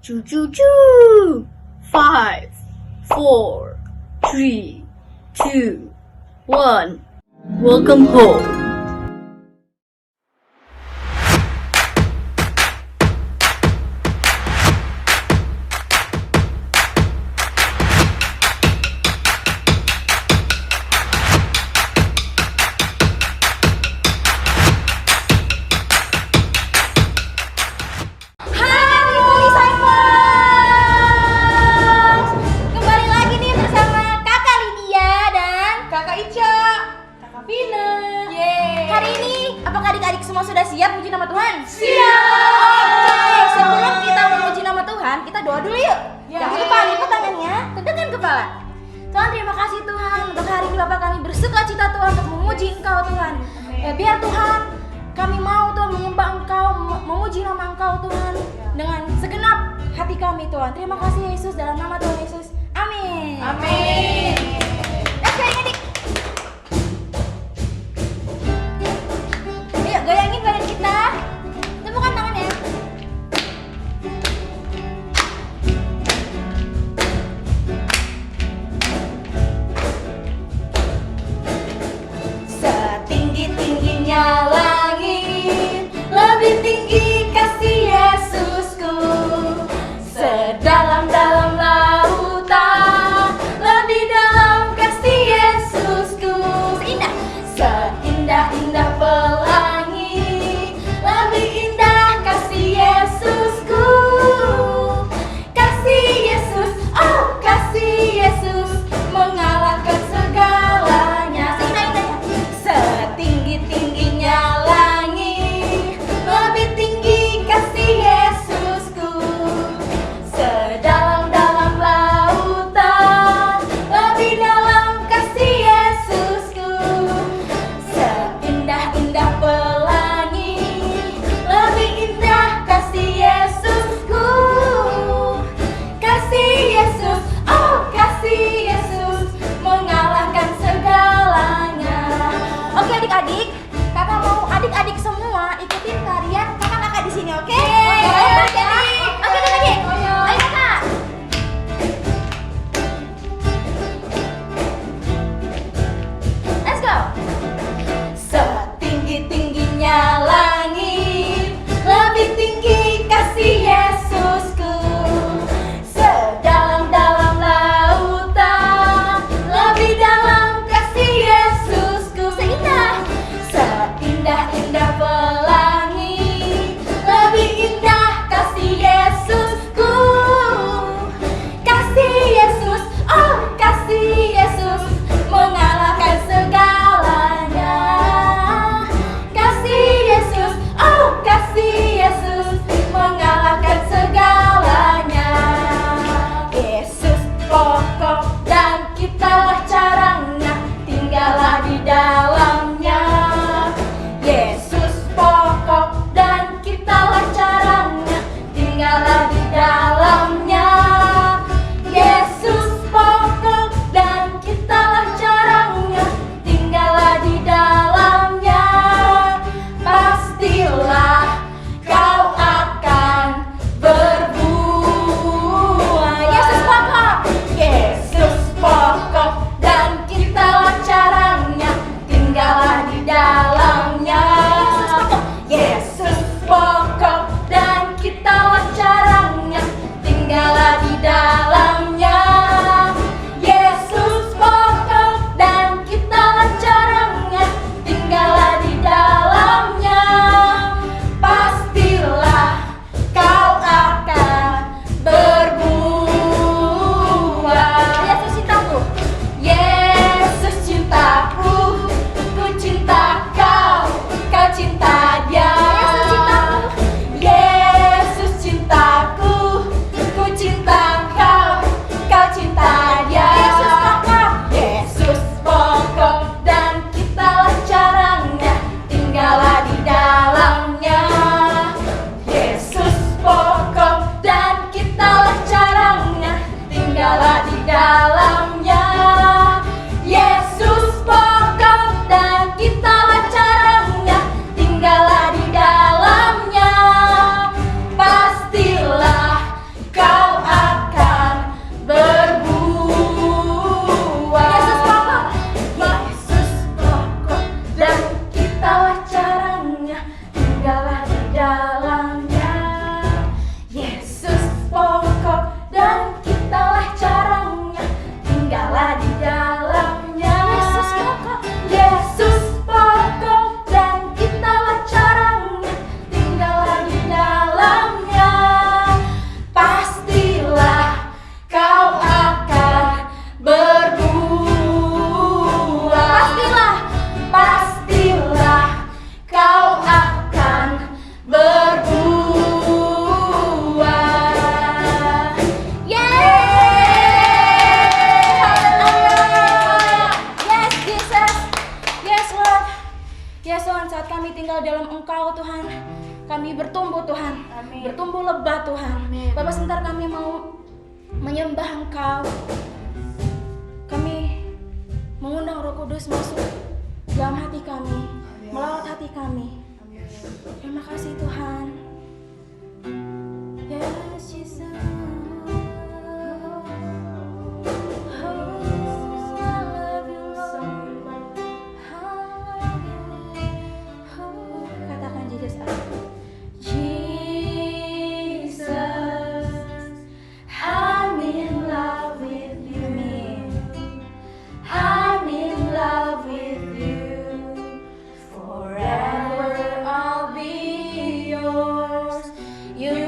Choo choo choo. 5, 4, 3, 2, 1. Welcome home. Apakah adik-adik semua sudah siap memuji nama Tuhan? Siap! Oke, sebelum kita memuji nama Tuhan, kita doa dulu yuk. Jangan lupa lipat tangannya, tegakkan kepala. Tuhan, terima kasih Tuhan untuk hari ini Bapak kami bersuka cita Tuhan untuk memuji Engkau Tuhan. Biar Tuhan kami mau Tuhan menyembah Engkau, memuji nama Engkau Tuhan dengan segenap hati kami Tuhan. Terima kasih Yesus, dalam nama Tuhan Yesus. Amin. Amin. Let's go adik-adik. Ayo goyangin badan kita. Temukan tangannya. Setinggi-tingginya langit, lebih tinggi kasih Yesusku. Sedalam-dalam lautan, lebih dalam dalam Engkau Tuhan kami bertumbuh Tuhan, Amin. bertumbuh lebat Tuhan. Amin. Bapak sebentar kami mau menyembah Engkau. Kami mengundang Roh Kudus masuk dalam hati kami, melawat hati kami. Terima kasih Tuhan. Yes, Jesus. Katakan Jesus. Jesus, I'm in love with you. I'm in love with you. Forever I'll be yours. You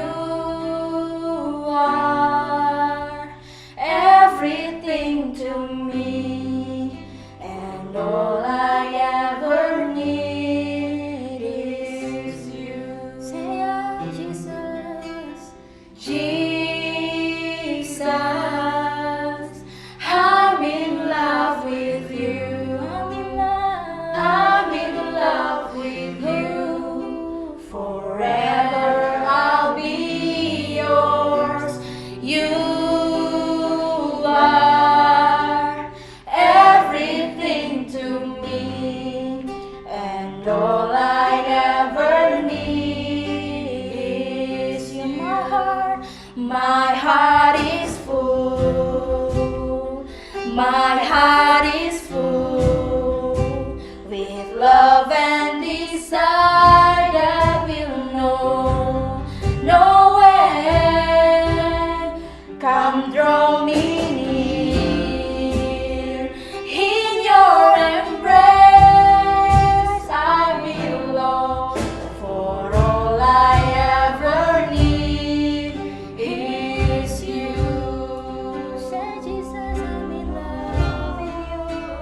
are everything to me, and all I ever need is you. Say, oh, Jesus, Jesus, I'm in love with you. I'm in love with you. Forever I'll be yours. You are everything to me, and all I ever need is you. My heart is full. My heart is full with love and desire that will know no end. Come draw me near in your embrace. I belong, for all I ever need is you. Say, Jesus, I'm in love with you.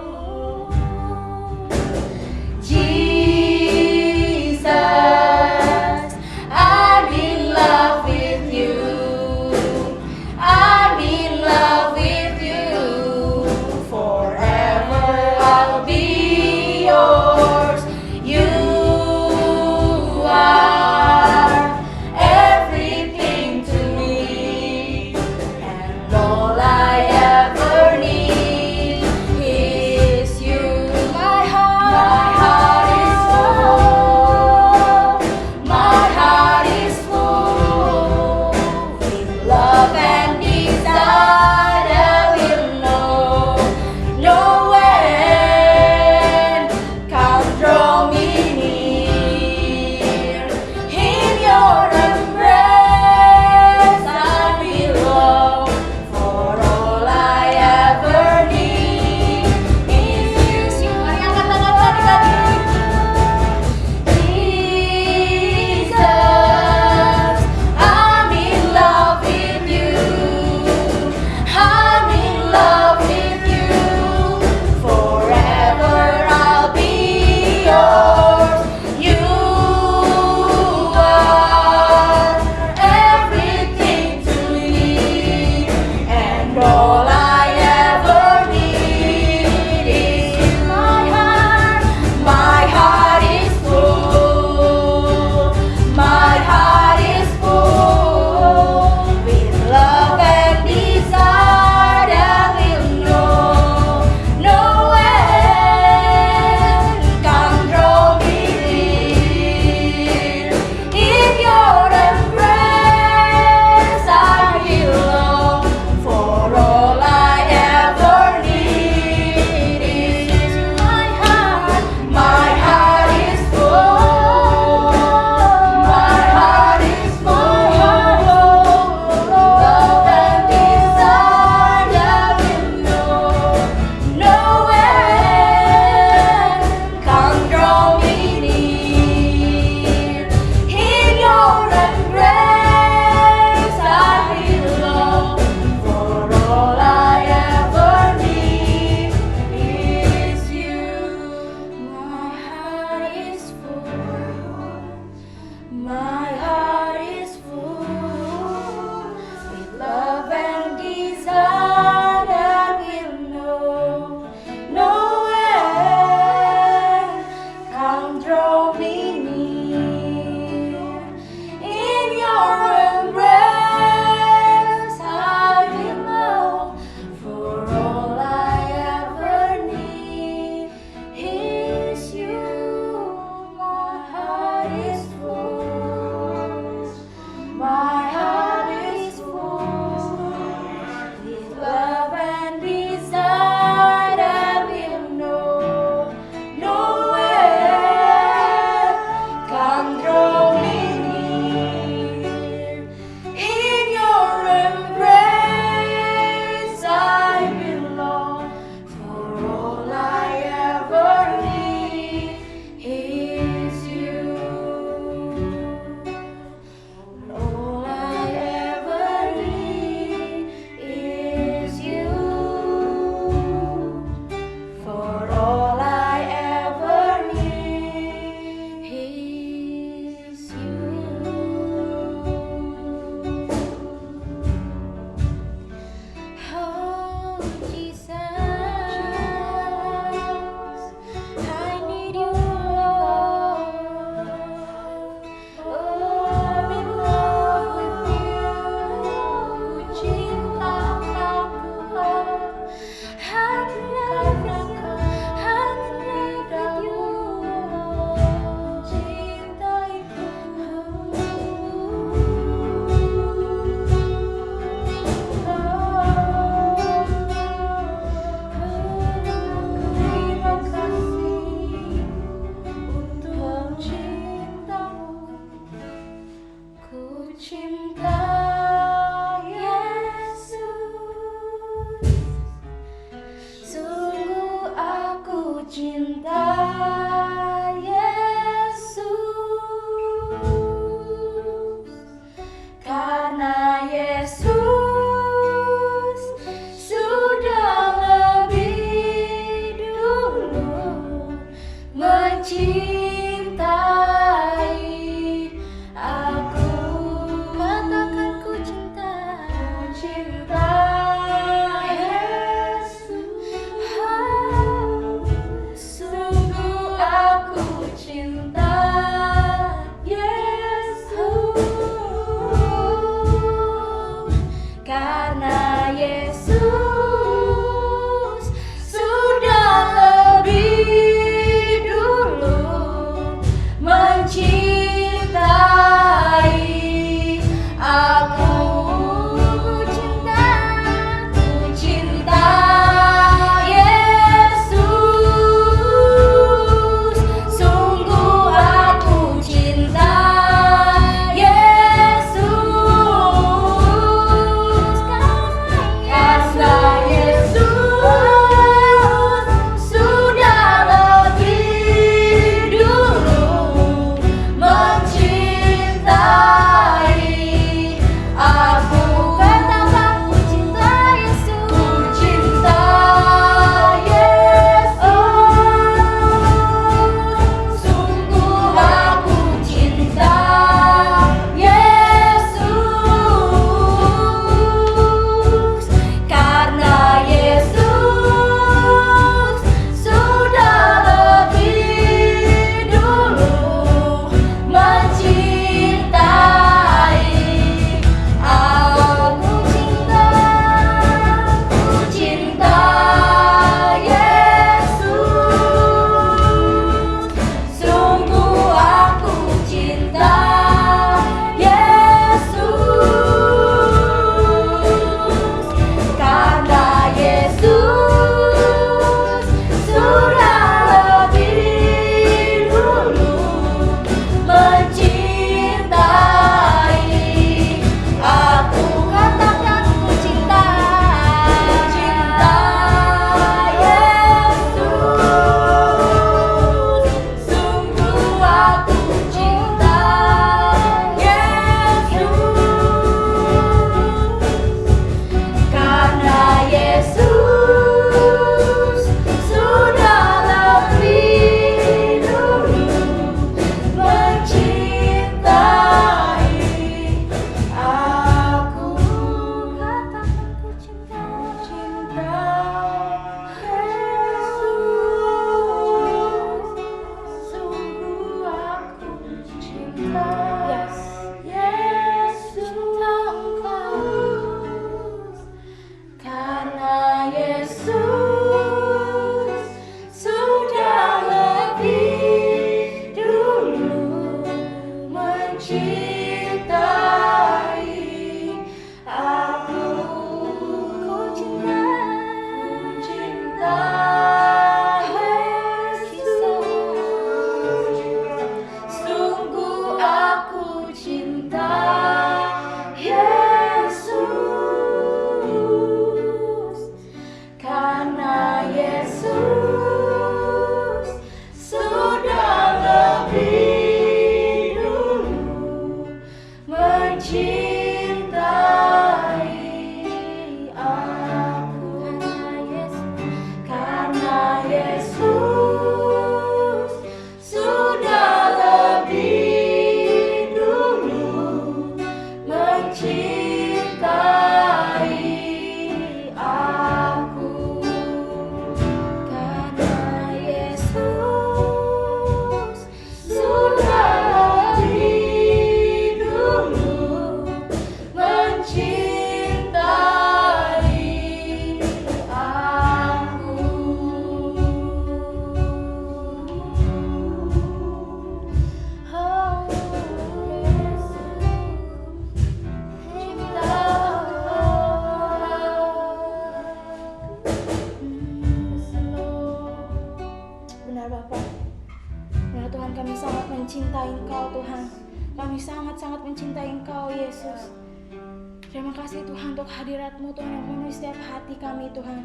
kasih Tuhan untuk hadirat-Mu Tuhan yang penuhi setiap hati kami Tuhan.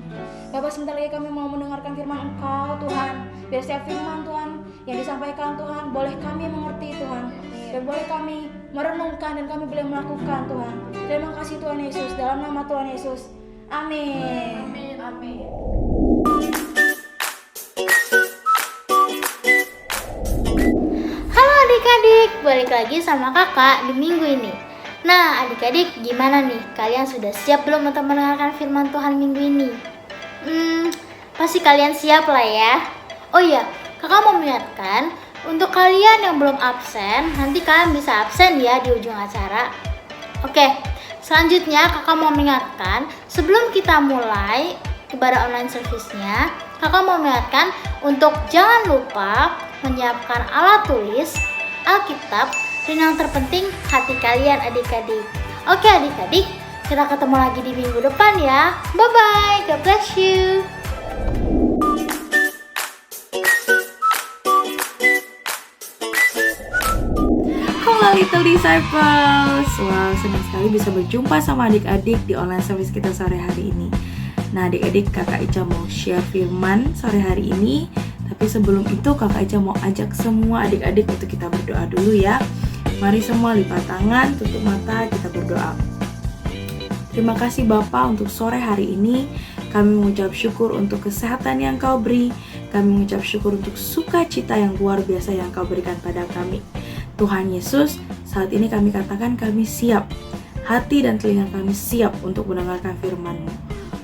Bapak, sebentar lagi kami mau mendengarkan firman Engkau Tuhan. Biar setiap firman Tuhan yang disampaikan Tuhan boleh kami mengerti Tuhan, dan boleh kami merenungkan dan kami boleh melakukan Tuhan. Terima kasih Tuhan Yesus, dalam nama Tuhan Yesus. Amin. Amin. Amin. Halo adik-adik, balik lagi sama kakak di minggu ini. Nah adik-adik, gimana nih? Kalian sudah siap belum untuk mendengarkan firman Tuhan minggu ini? Pasti kalian siap lah ya. Oh iya, kakak mau mengingatkan, untuk kalian yang belum absen, nanti kalian bisa absen ya di ujung acara. Oke, selanjutnya kakak mau mengingatkan, sebelum kita mulai ibadah online service-nya, kakak mau mengingatkan untuk jangan lupa menyiapkan alat tulis, Alkitab, dan yang terpenting hati kalian adik-adik. Oke adik-adik, kita ketemu lagi di minggu depan ya. Bye-bye, God bless you. Halo Little Disciples. Wow, senang sekali bisa berjumpa sama adik-adik di online service kita sore hari ini. Nah adik-adik, kakak Ica mau share firman sore hari ini. Tapi sebelum itu kakak Ica mau ajak semua adik-adik untuk kita berdoa dulu ya. Mari semua lipat tangan, tutup mata, kita berdoa. Terima kasih Bapa untuk sore hari ini. Kami mengucap syukur untuk kesehatan yang Kau beri. Kami mengucap syukur untuk sukacita yang luar biasa yang Kau berikan pada kami. Tuhan Yesus, saat ini kami katakan kami siap. Hati dan telinga kami siap untuk mendengarkan firman-Mu.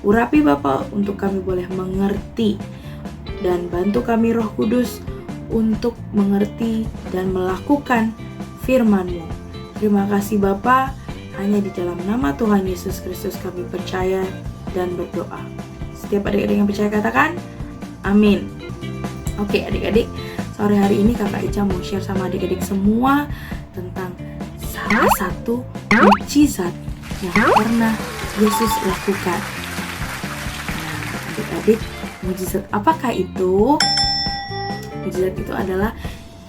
Urapi Bapa untuk kami boleh mengerti. Dan bantu kami Roh Kudus untuk mengerti dan melakukan firman-Mu. Terima kasih Bapa, hanya di dalam nama Tuhan Yesus Kristus kami percaya dan berdoa. Setiap adik-adik yang percaya katakan, amin. Oke adik-adik, sore hari ini kakak Ica mau share sama adik-adik semua tentang salah satu mukjizat yang pernah Yesus lakukan. Nah adik-adik, mukjizat apakah itu? Mukjizat itu adalah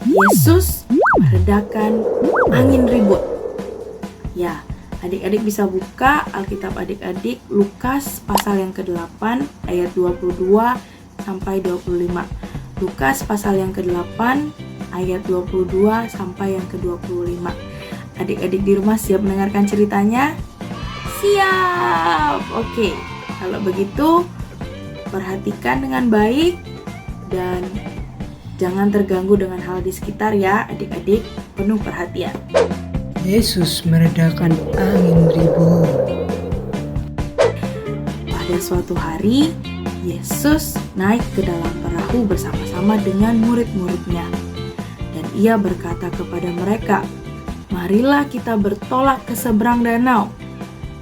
Yesus meredakan angin ribut. Ya, adik-adik bisa buka Alkitab adik-adik Lukas pasal yang ke-8 ayat 22 sampai 25. Lukas pasal yang ke-8 ayat 22 sampai yang ke-25. Adik-adik di rumah siap mendengarkan ceritanya? Siap. Oke. Kalau begitu perhatikan dengan baik dan jangan terganggu dengan hal di sekitar ya adik-adik, penuh perhatian. Yesus meredakan angin ribut. Pada suatu hari, Yesus naik ke dalam perahu bersama-sama dengan murid-muridnya. Dan ia berkata kepada mereka, "Marilah kita bertolak ke seberang danau."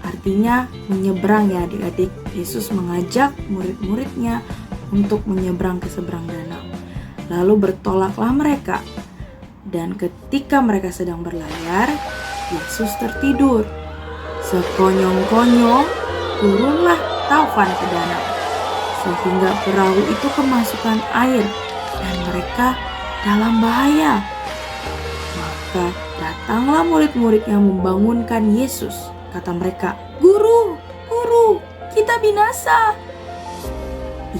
Artinya menyeberang ya adik-adik. Yesus mengajak murid-muridnya untuk menyeberang ke seberang danau. Lalu bertolaklah mereka. Dan ketika mereka sedang berlayar, Yesus tertidur. Sekonyong-konyong turunlah taufan ke danau, sehingga perahu itu kemasukan air dan mereka dalam bahaya. Maka datanglah murid-muridnya membangunkan Yesus. Kata mereka, "Guru, Guru, kita binasa."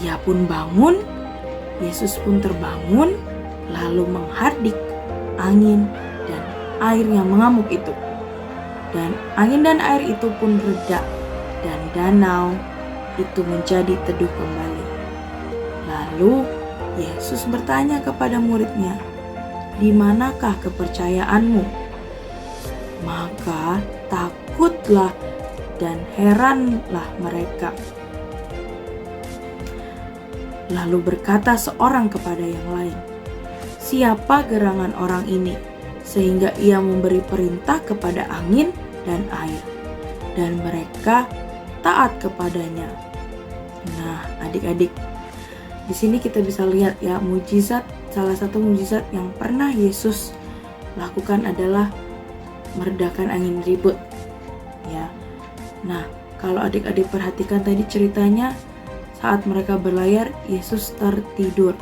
Ia pun bangun, Yesus pun terbangun, lalu menghardik angin dan air yang mengamuk itu. Dan angin dan air itu pun reda, dan danau itu menjadi teduh kembali. Lalu Yesus bertanya kepada muridnya, "Di manakah kepercayaanmu?" Maka takutlah dan heranlah mereka. Lalu berkata seorang kepada yang lain, "Siapa gerangan orang ini, sehingga ia memberi perintah kepada angin dan air, dan mereka taat kepadanya?" Nah, adik-adik, di sini kita bisa lihat ya, mujizat, salah satu mujizat yang pernah Yesus lakukan adalah meredakan angin ribut. Ya. Nah, kalau adik-adik perhatikan tadi ceritanya, saat mereka berlayar, Yesus tertidur.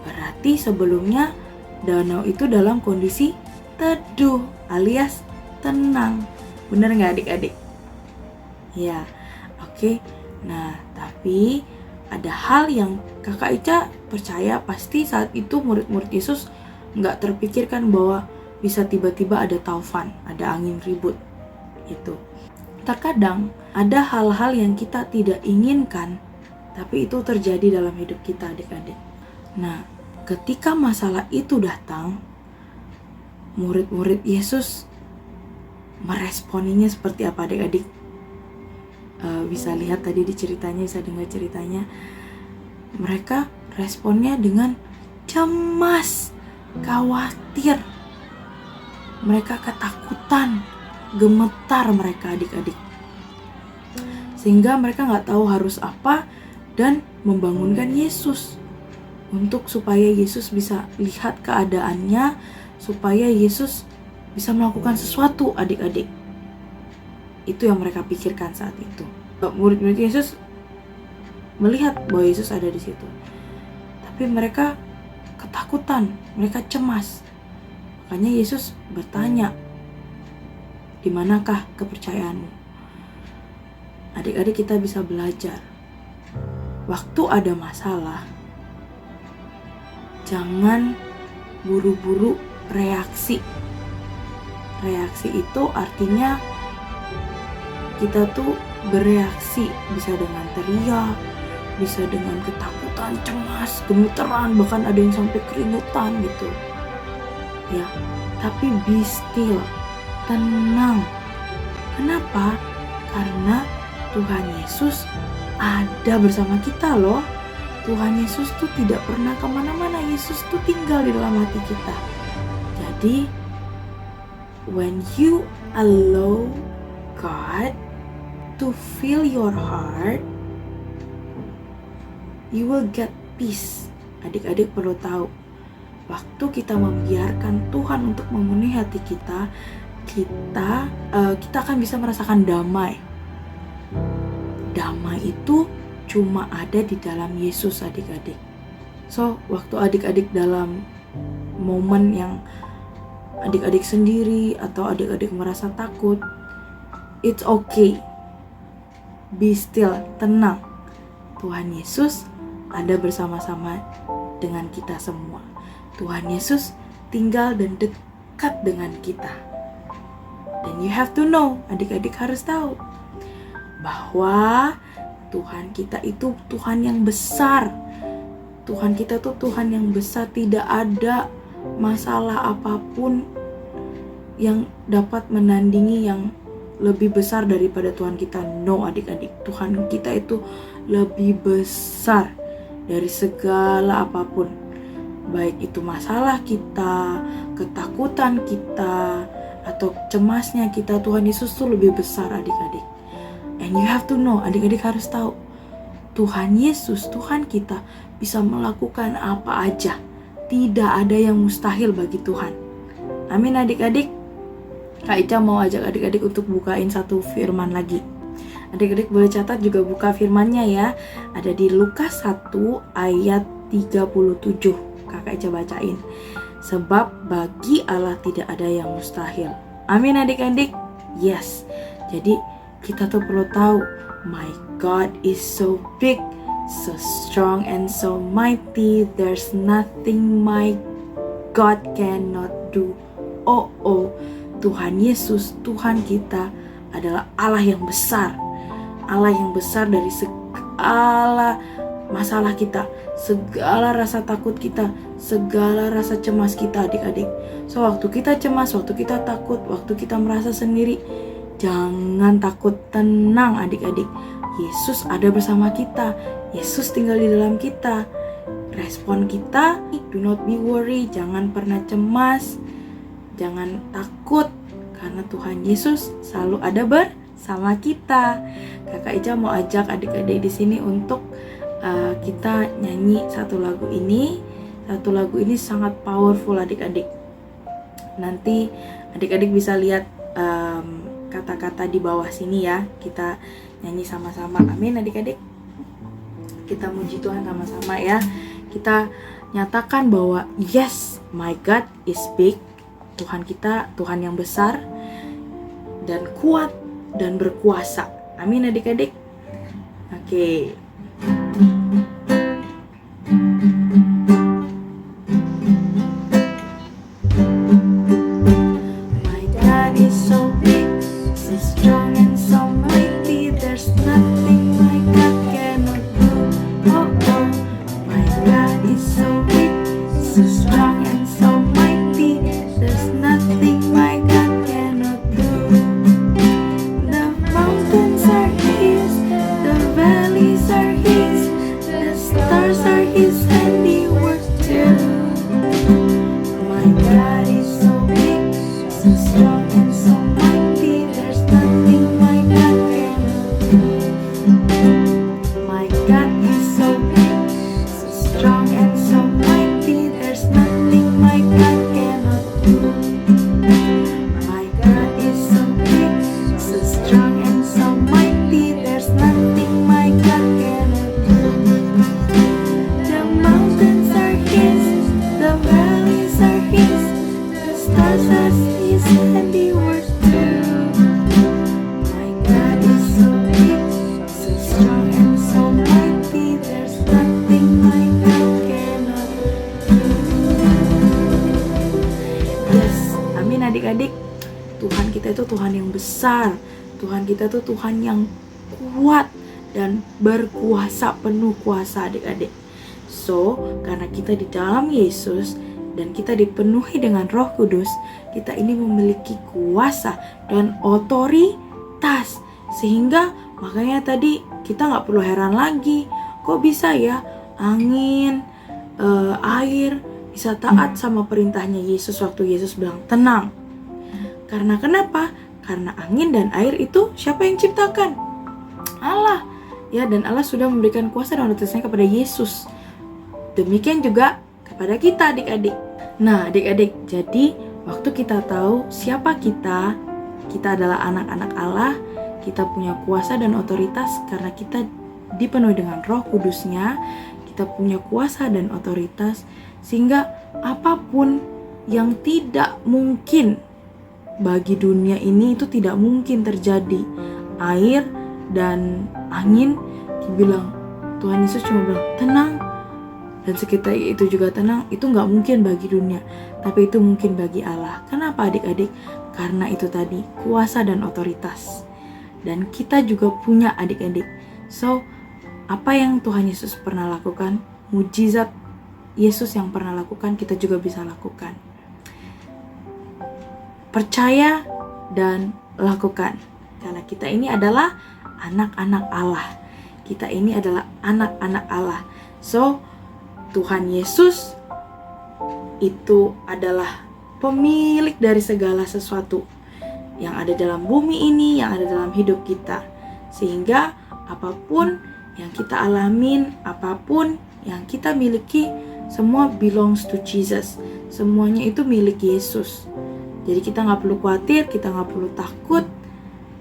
Berarti sebelumnya danau itu dalam kondisi teduh alias tenang. Benar nggak adik-adik? Ya, oke. Nah, tapi ada hal yang kakak Ica percaya pasti saat itu murid-murid Yesus nggak terpikirkan bahwa bisa tiba-tiba ada taufan, ada angin ribut itu. Terkadang ada hal-hal yang kita tidak inginkan, tapi itu terjadi dalam hidup kita adik-adik. Nah, ketika masalah itu datang, murid-murid Yesus meresponinya seperti apa adik-adik? Bisa lihat tadi di ceritanya, bisa dengar ceritanya. Mereka responnya dengan cemas, khawatir. Mereka ketakutan, gemetar mereka adik-adik. Sehingga mereka gak tahu harus apa dan membangunkan Yesus. Untuk supaya Yesus bisa lihat keadaannya, supaya Yesus bisa melakukan sesuatu adik-adik. Itu yang mereka pikirkan saat itu. Murid-murid Yesus melihat bahwa Yesus ada di situ. Tapi mereka ketakutan, mereka cemas. Makanya Yesus bertanya, "Di manakah kepercayaanmu?" Adik-adik, kita bisa belajar. Waktu ada masalah, jangan buru-buru reaksi. Reaksi itu artinya kita tuh bereaksi, bisa dengan teriak, bisa dengan ketakutan, cemas, gemeteran, bahkan ada yang sampai keringetan gitu. Ya, tapi be still, tenang. Kenapa? Karena Tuhan Yesus ada bersama kita loh. Tuhan Yesus tuh tidak pernah kemana-mana. Yesus tuh tinggal di dalam hati kita. Jadi, when you allow God to fill your heart, you will get peace. Adik-adik perlu tahu, waktu kita membiarkan Tuhan untuk memenuhi hati kita, kita akan bisa merasakan damai. Damai itu cuma ada di dalam Yesus adik-adik. So, waktu adik-adik dalam momen yang adik-adik sendiri atau adik-adik merasa takut, it's okay. Be still, tenang. Tuhan Yesus ada bersama-sama dengan kita semua. Tuhan Yesus tinggal dan dekat dengan kita. Dan you have to know, adik-adik harus tahu bahwa Tuhan kita itu Tuhan yang besar. Tuhan kita tuh Tuhan yang besar. Tidak ada masalah apapun yang dapat menandingi yang lebih besar daripada Tuhan kita. No adik-adik, Tuhan kita itu lebih besar dari segala apapun. Baik itu masalah kita, ketakutan kita, atau cemasnya kita, Tuhan Yesus tuh lebih besar adik-adik. And you have to know, adik-adik harus tahu, Tuhan Yesus, Tuhan kita bisa melakukan apa aja. Tidak ada yang mustahil bagi Tuhan. Amin adik-adik. Kak Ica mau ajak adik-adik untuk bukain satu firman lagi. Adik-adik boleh catat juga buka firmannya ya. Ada di Lukas 1 ayat 37. Kakak Ica bacain. Sebab bagi Allah tidak ada yang mustahil. Amin adik-adik. Yes. Jadi kita tuh perlu tahu, my God is so big, so strong and so mighty. There's nothing my God cannot do. Oh, Tuhan Yesus, Tuhan kita adalah Allah yang besar. Allah yang besar dari segala masalah kita, segala rasa takut kita, segala rasa cemas kita adik-adik. So waktu kita cemas, waktu kita takut, waktu kita merasa sendiri, jangan takut, tenang adik-adik. Yesus ada bersama kita. Yesus tinggal di dalam kita. Respon kita, do not be worry, jangan pernah cemas, jangan takut, karena Tuhan Yesus selalu ada bersama kita. Kakak Ica mau ajak adik-adik di sini untuk kita nyanyi satu lagu ini. Satu lagu ini sangat powerful adik-adik. Nanti adik-adik bisa lihat kata-kata di bawah sini ya. Kita nyanyi sama-sama. Amin adik-adik. Kita muji Tuhan sama-sama ya. Kita nyatakan bahwa yes, my God is big. Tuhan kita Tuhan yang besar dan kuat dan berkuasa. Amin adik-adik. Oke. My God is so big, so strong and so mighty. There's nothing my God cannot do. Oh oh, my God is so big, so strong and so mighty. There's nothing my God cannot do. The mountains are His, the valleys are His, the stars are His handiwork too. My God is so big, so strong and so mighty. There's nothing my God cannot do. My God is so big, so strong and so mighty. There's nothing my God cannot do. My God is so big, so strong and so mighty. There's nothing my God cannot do. The mountains are His, the valleys are His, the stars are His handiwork too. My God is so big, so strong and so mighty. There's nothing my God cannot do. Yes, amin adik-adik. Tuhan kita itu Tuhan yang besar. Tuhan kita itu Tuhan yang kuat dan berkuasa, penuh kuasa adik-adik. So, karena kita di dalam Yesus dan kita dipenuhi dengan Roh Kudus, kita ini memiliki kuasa dan otoritas. Sehingga makanya tadi kita nggak perlu heran lagi, kok bisa ya angin, air bisa taat sama perintahnya Yesus waktu Yesus bilang tenang. Karena kenapa? Karena angin dan air itu siapa yang ciptakan? Allah. Ya, dan Allah sudah memberikan kuasa dan otoritasnya kepada Yesus. Demikian juga kepada kita adik-adik. Nah adik-adik, jadi waktu kita tahu siapa kita adalah anak-anak Allah, kita punya kuasa dan otoritas karena kita dipenuhi dengan Roh Kudusnya, kita punya kuasa dan otoritas, sehingga apapun yang tidak mungkin bagi dunia ini itu tidak mungkin terjadi. Air dan angin dibilang, Tuhan Yesus cuma bilang tenang, dan sekitar itu juga tenang, itu nggak mungkin bagi dunia, tapi itu mungkin bagi Allah. Kenapa adik-adik? Karena itu tadi, kuasa dan otoritas. Dan kita juga punya adik-adik. So, apa yang Tuhan Yesus pernah lakukan, mujizat Yesus yang pernah lakukan, kita juga bisa lakukan. Percaya dan lakukan. Karena kita ini adalah anak-anak Allah. Kita ini adalah anak-anak Allah. So, Tuhan Yesus itu adalah pemilik dari segala sesuatu yang ada dalam bumi ini, yang ada dalam hidup kita. Sehingga apapun yang kita alamin, apapun yang kita miliki, semua belongs to Jesus. Semuanya itu milik Yesus. Jadi kita gak perlu khawatir, kita gak perlu takut.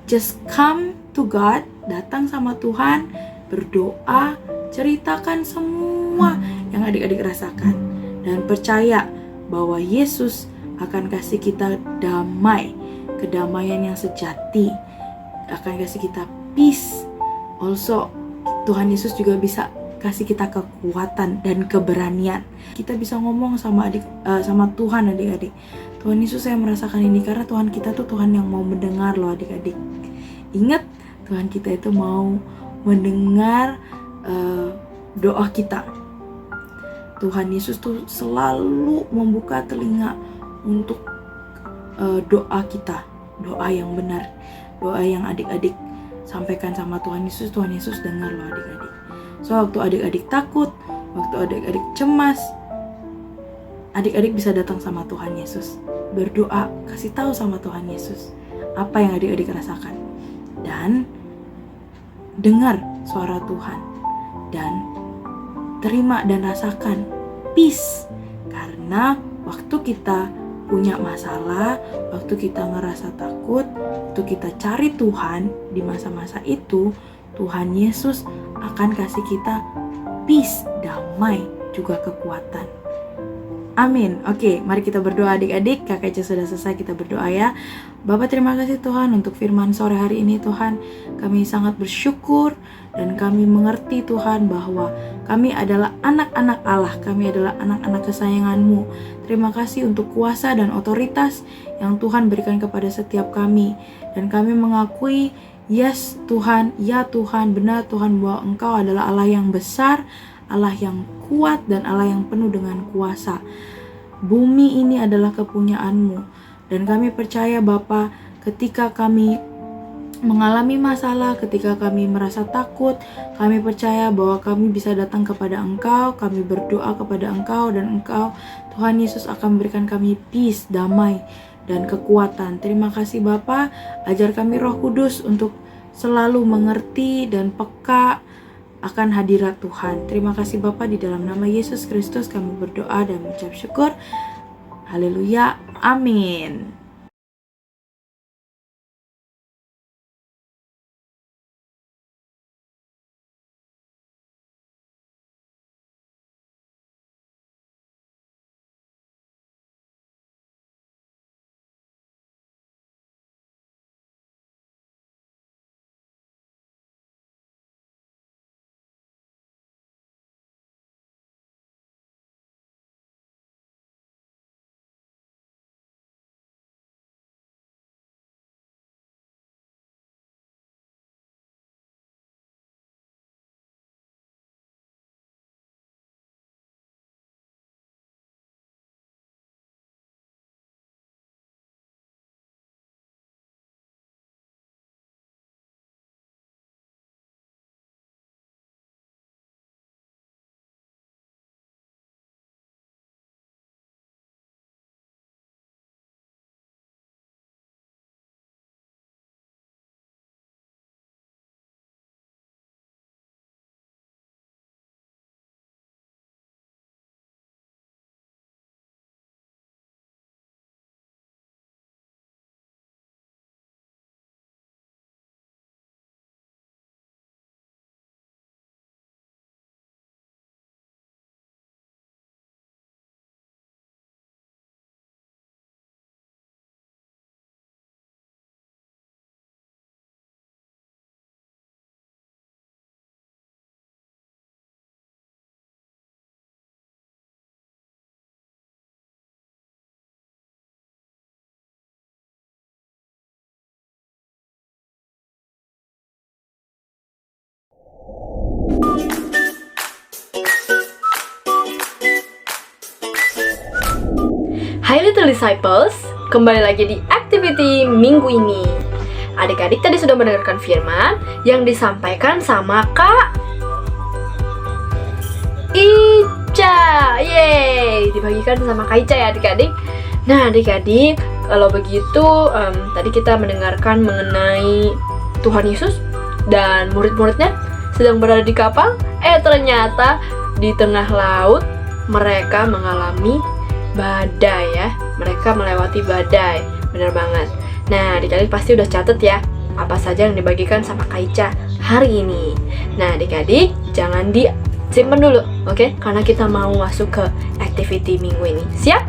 Just come to God, datang sama Tuhan, berdoa, ceritakan semua yang adik-adik rasakan, dan percaya bahwa Yesus akan kasih kita damai, kedamaian yang sejati, akan kasih kita peace. Also, Tuhan Yesus juga bisa kasih kita kekuatan dan keberanian. Kita bisa ngomong sama Tuhan adik-adik. Tuhan Yesus, saya merasakan ini karena Tuhan kita tuh Tuhan yang mau mendengar loh adik-adik. Ingat, Tuhan kita itu mau mendengar doa kita. Tuhan Yesus tuh selalu membuka telinga untuk doa kita, doa yang benar, doa yang adik-adik sampaikan sama Tuhan Yesus dengar loh adik-adik. So, waktu adik-adik takut, waktu adik-adik cemas, adik-adik bisa datang sama Tuhan Yesus, berdoa, kasih tahu sama Tuhan Yesus apa yang adik-adik rasakan, dan dengar suara Tuhan, dan terima dan rasakan peace. Karena waktu kita punya masalah, waktu kita ngerasa takut, waktu kita cari Tuhan di masa-masa itu, Tuhan Yesus akan kasih kita peace, damai, juga kekuatan. Amin. Oke, mari kita berdoa adik-adik. Kakak Ica sudah selesai, kita berdoa ya. Bapak, terima kasih Tuhan untuk firman sore hari ini Tuhan. Kami sangat bersyukur dan kami mengerti Tuhan bahwa kami adalah anak-anak Allah. Kami adalah anak-anak kesayangan-Mu. Terima kasih untuk kuasa dan otoritas yang Tuhan berikan kepada setiap kami. Dan kami mengakui, yes Tuhan, ya Tuhan, benar Tuhan bahwa Engkau adalah Allah yang besar, Allah yang kuat, dan Allah yang penuh dengan kuasa. Bumi ini adalah kepunyaan-Mu. Dan kami percaya Bapa, ketika kami mengalami masalah, ketika kami merasa takut, kami percaya bahwa kami bisa datang kepada Engkau, kami berdoa kepada Engkau, dan Engkau, Tuhan Yesus, akan memberikan kami peace, damai, dan kekuatan. Terima kasih Bapa, ajar kami Roh Kudus untuk selalu mengerti dan peka akan hadirat Tuhan. Terima kasih Bapa, di dalam nama Yesus Kristus kami berdoa dan mengucap syukur. Haleluya, amin. Hai Little Disciples, kembali lagi di activity minggu ini. Adik-adik tadi sudah mendengarkan firman yang disampaikan sama Kak Ica. Yeay, dibagikan sama Kak Ica ya adik-adik. Nah adik-adik, kalau begitu tadi kita mendengarkan mengenai Tuhan Yesus dan murid-muridnya sedang berada di kapal. Ternyata di tengah laut mereka mengalami badai ya. Mereka melewati badai. Bener banget. Nah adik-adik pasti udah catat ya apa saja yang dibagikan sama Kak Ica hari ini. Nah adik-adik jangan disimpan dulu, oke? Karena kita mau masuk ke activity minggu ini. Siap?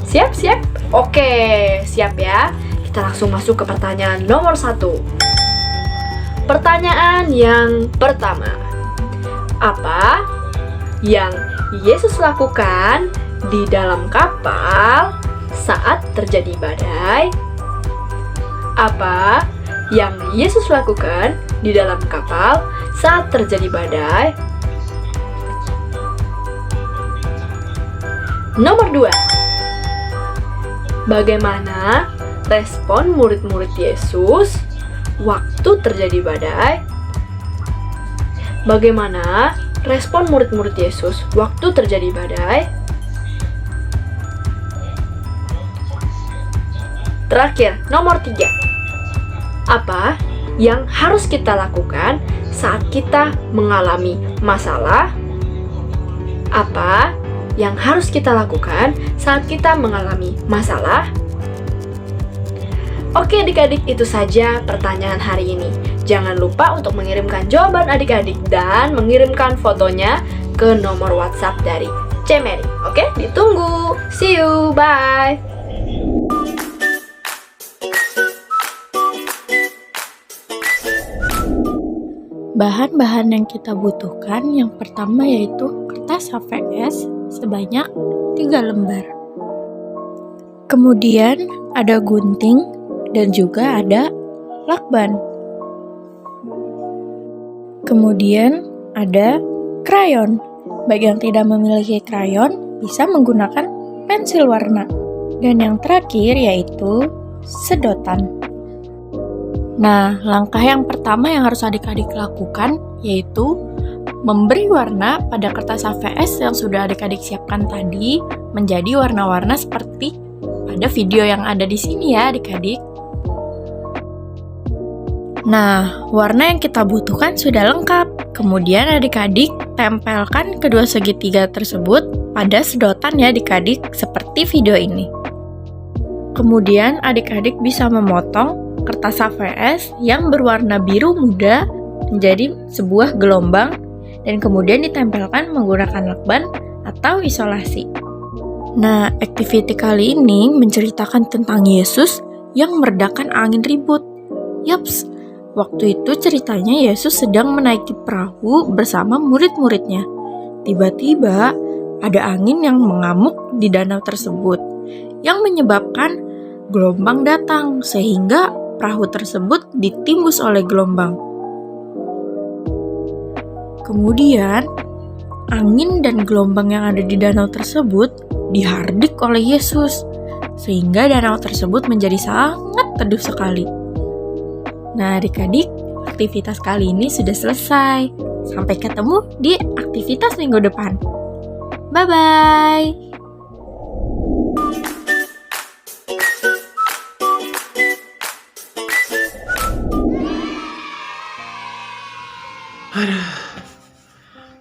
Siap? Siap? Oke, siap ya. Kita langsung masuk ke pertanyaan nomor 1. Pertanyaan yang pertama, apa yang Yesus lakukan di dalam kapal saat terjadi badai? Apa yang Yesus lakukan di dalam kapal saat terjadi badai? Nomor 2. Bagaimana respon murid-murid Yesus waktu terjadi badai? Bagaimana respon murid-murid Yesus waktu terjadi badai? Terakhir, nomor 3. Apa yang harus kita lakukan saat kita mengalami masalah? Apa yang harus kita lakukan saat kita mengalami masalah? Oke adik-adik, itu saja pertanyaan hari ini. Jangan lupa untuk mengirimkan jawaban adik-adik dan mengirimkan fotonya ke nomor WhatsApp dari Cemeri. Oke? Oke, ditunggu. See you, bye. Bahan-bahan yang kita butuhkan yang pertama yaitu kertas HVS sebanyak 3 lembar. Kemudian ada gunting dan juga ada lakban. Kemudian ada krayon. Bagi yang tidak memiliki krayon bisa menggunakan pensil warna. Dan yang terakhir yaitu sedotan. Nah, langkah yang pertama yang harus adik-adik lakukan yaitu memberi warna pada kertas HVS yang sudah adik-adik siapkan tadi menjadi warna-warna seperti pada video yang ada di sini ya adik-adik. Nah, warna yang kita butuhkan sudah lengkap. Kemudian adik-adik tempelkan kedua segitiga tersebut pada sedotan ya adik-adik seperti video ini. Kemudian adik-adik bisa memotong kertas HVS yang berwarna biru muda menjadi sebuah gelombang dan kemudian ditempelkan menggunakan lakban atau isolasi. Nah, activity kali ini menceritakan tentang Yesus yang meredakan angin ribut. Yaps, waktu itu ceritanya Yesus sedang menaiki perahu bersama murid-muridnya. Tiba-tiba ada angin yang mengamuk di danau tersebut yang menyebabkan gelombang datang sehingga perahu tersebut ditimbus oleh gelombang. Kemudian, angin dan gelombang yang ada di danau tersebut dihardik oleh Yesus, sehingga danau tersebut menjadi sangat teduh sekali. Nah, adik-adik, aktivitas kali ini sudah selesai. Sampai ketemu di aktivitas minggu depan. Bye-bye!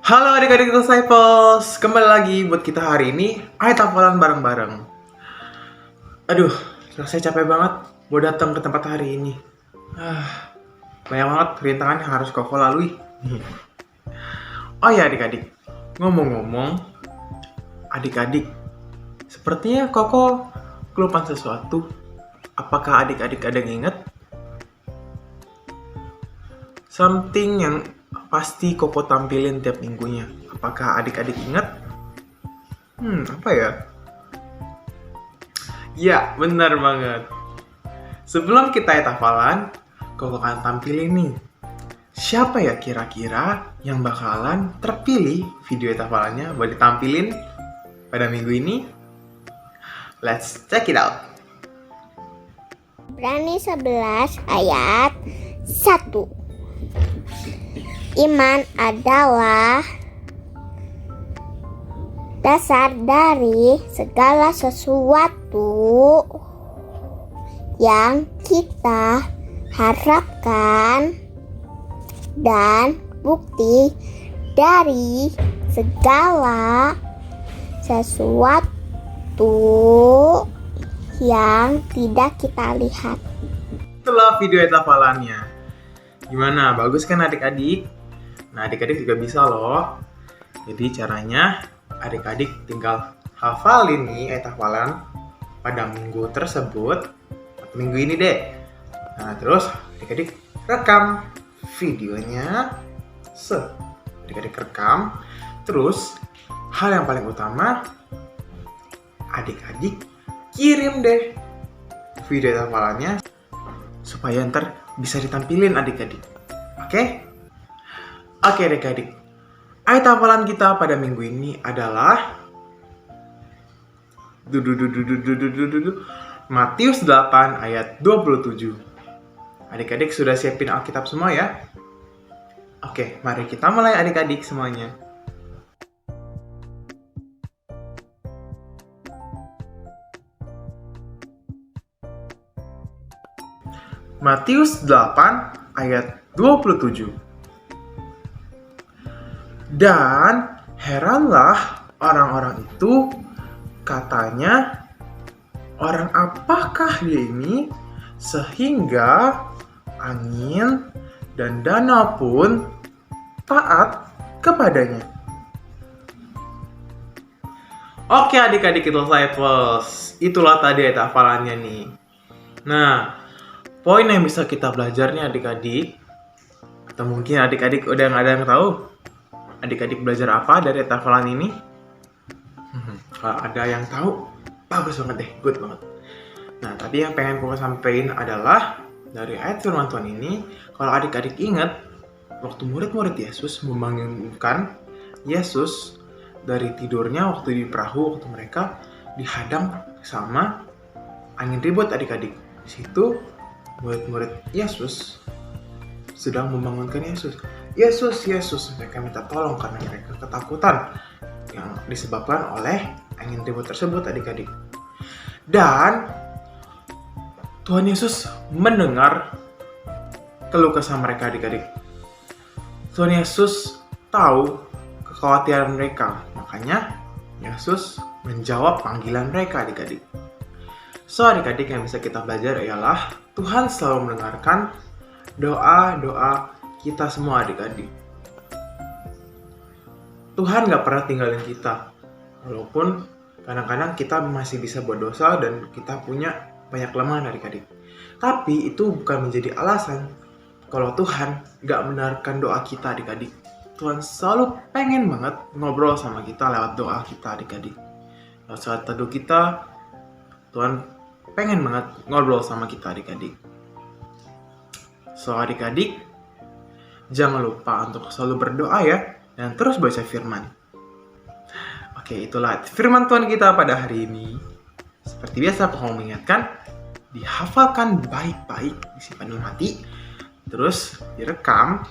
Halo adik-adik disciples, kembali lagi buat kita hari ini ayat hafalan bareng-bareng. Aduh, rasanya capek banget buat datang ke tempat hari ini. Banyak banget rintangan yang harus Koko lalui. Oh ya adik-adik, ngomong-ngomong, adik-adik, sepertinya Koko kelupaan sesuatu. Apakah adik-adik ada yang ingat? Something yang pasti Koko tampilin tiap minggunya. Apakah adik-adik ingat? Apa ya? Ya, benar banget. Sebelum kita ayat hafalan, Koko akan tampilin nih. Siapa ya kira-kira yang bakalan terpilih video ayat hafalannya buat ditampilin pada minggu ini? Let's check it out. Ibrani 11 ayat 1. Iman adalah dasar dari segala sesuatu yang kita harapkan dan bukti dari segala sesuatu yang tidak kita lihat. Itulah video ayat hafalannya. Gimana? Bagus kan adik-adik? Nah, adik-adik juga bisa loh. Jadi caranya adik-adik tinggal hafalin nih ayat hafalan pada minggu tersebut. Minggu ini deh. Nah, terus adik-adik rekam videonya. Adik-adik rekam. Terus hal yang paling utama, adik-adik kirim deh video ayat hafalannya supaya ntar bisa ditampilin adik-adik. Oke? Oke adik-adik, ayat hafalan kita pada minggu ini adalah Matius 8 ayat 27. Adik-adik sudah siapin Alkitab semua ya? Oke, mari kita mulai adik-adik semuanya. Matius 8 ayat 27. Dan heranlah orang-orang itu, katanya, orang apakah dia ini sehingga angin dan danau pun taat kepadanya. Oke adik-adik disciples, itulah tadi ayat hafalannya nih. Nah, poin yang bisa kita belajar nih adik-adik, atau mungkin adik-adik udah nggak ada yang tahu, adik-adik belajar apa dari ayat hafalan ini? Kalau ada yang tahu, bagus banget deh, good banget. Nah, tadi yang pengen gue sampaikan adalah dari ayat firman Tuhan ini, kalau adik-adik ingat, waktu murid-murid Yesus membangunkan Yesus dari tidurnya waktu di perahu, waktu mereka dihadang sama angin ribut adik-adik. Di situ murid-murid Yesus sedang membangunkan Yesus. Yesus, mereka minta tolong karena mereka ketakutan yang disebabkan oleh angin ribut tersebut adik-adik. Dan Tuhan Yesus mendengar keluh kesah mereka adik-adik. Tuhan Yesus tahu kekhawatiran mereka, makanya Yesus menjawab panggilan mereka adik-adik. So adik-adik yang bisa kita belajar ialah Tuhan selalu mendengarkan doa-doa kita semua adik-adik. Tuhan gak pernah tinggalin kita, walaupun kadang-kadang kita masih bisa berdosa dan kita punya banyak kelemahan adik-adik. Tapi itu bukan menjadi alasan kalau Tuhan gak mendengarkan doa kita adik-adik. Tuhan selalu pengen banget ngobrol sama kita lewat doa kita adik-adik. Lewat saat teduh kita, Tuhan pengen banget ngobrol sama kita adik-adik. So adik-adik, jangan lupa untuk selalu berdoa ya, dan terus baca firman. Oke, itulah firman Tuhan kita pada hari ini. Seperti biasa aku mau mengingatkan, dihafalkan baik-baik, disimpan di hati, terus direkam,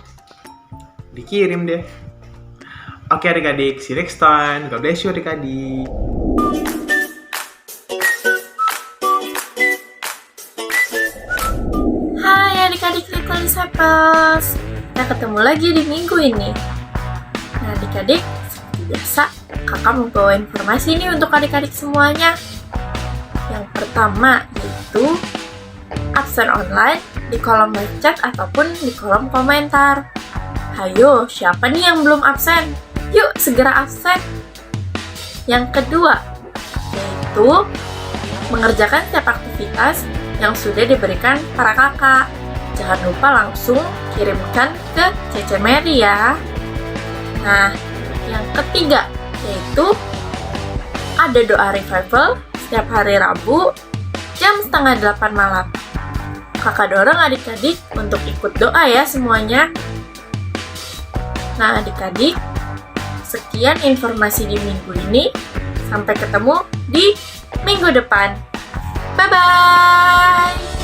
dikirim deh. Oke adik-adik, see you next time. God bless you adik-adik. Hai adik-adik Little Disciples, kita ketemu lagi di minggu ini. Nah adik-adik, seperti biasa kakak membawa informasi ini untuk adik-adik semuanya. Yang pertama yaitu absen online di kolom chat ataupun di kolom komentar. Hayo, siapa nih yang belum absen? Yuk, segera absen. Yang kedua, yaitu mengerjakan setiap aktivitas yang sudah diberikan para kakak. Jangan lupa langsung kirimkan ke Cece Mary ya. Nah, yang ketiga, yaitu ada doa revival setiap hari Rabu jam 7:30 malam. Kakak dorong adik-adik untuk ikut doa ya semuanya. Nah adik-adik, sekian informasi di minggu ini. Sampai ketemu di minggu depan. Bye-bye!